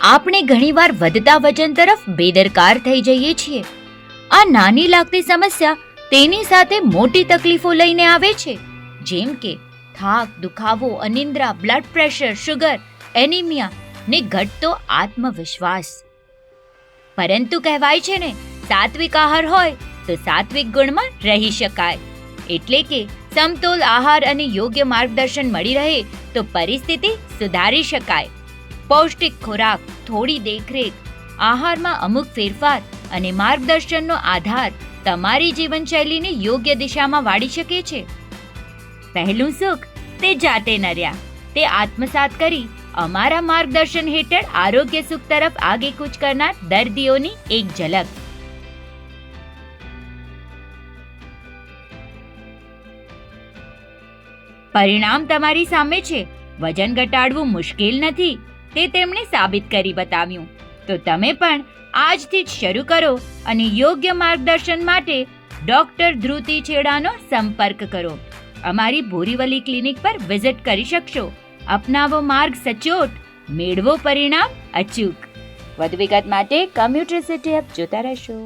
આપણે ઘણીવાર વધતા વજન તરફ બેદરકાર થઈ જઈએ છીએ. આ નાની લાગતી સમસ્યા તેની સાથે મોટી તકલીફો લઈને આવે છે, જેમ કે થાક, દુખાવો, અનિદ્રા, બ્લડ પ્રેશર, શુગર, એનિમિયા ને ઘટતો આત્મવિશ્વાસ. પરંતુ કહેવાય છે ને, સાત્વિક આહાર હોય તો સાત્વિક ગુણમાં રહી શકાય. એટલે કે સમતોલ આહાર અને યોગ્ય માર્ગદર્શન મળી રહે તો પરિસ્થિતિ સુધારી શકાય. પૌષ્ટિક ખોરાક, થોડી દેખરેખ, આહારમાં અમુક ફેરફાર અને માર્ગદર્શનનો આધાર તમારી જીવનશૈલીને યોગ્ય દિશામાં વાળી શકે છે. પહેલું સુખ તે જાતે નર્યા, તે આત્મસાત કરી અમારા માર્ગદર્શન હેઠળ આરોગ્ય સુખ તરફ આગેકૂચ કરનાર દર્દીઓની એક ઝલક. પરિણામ તમારી સામે છે. વજન ઘટાડવું મુશ્કેલ નથી, તે તેમણે સાબિત કરી બતાવ્યું. તો તમે પણ આજથી જ શરૂ કરો અને યોગ્ય માર્ગદર્શન માટે ડોક્ટર ધ્રુતિ છેડાનો સંપર્ક કરો. અમારી બોરીવલી ક્લિનિક પર વિઝિટ કરી શકશો. અપનાવો માર્ગ સચોટ, મેળવો પરિણામ અચૂક. વધુ વિગત માટે કમ્યુટ્રી સિટી એપ જોતા રહેશો.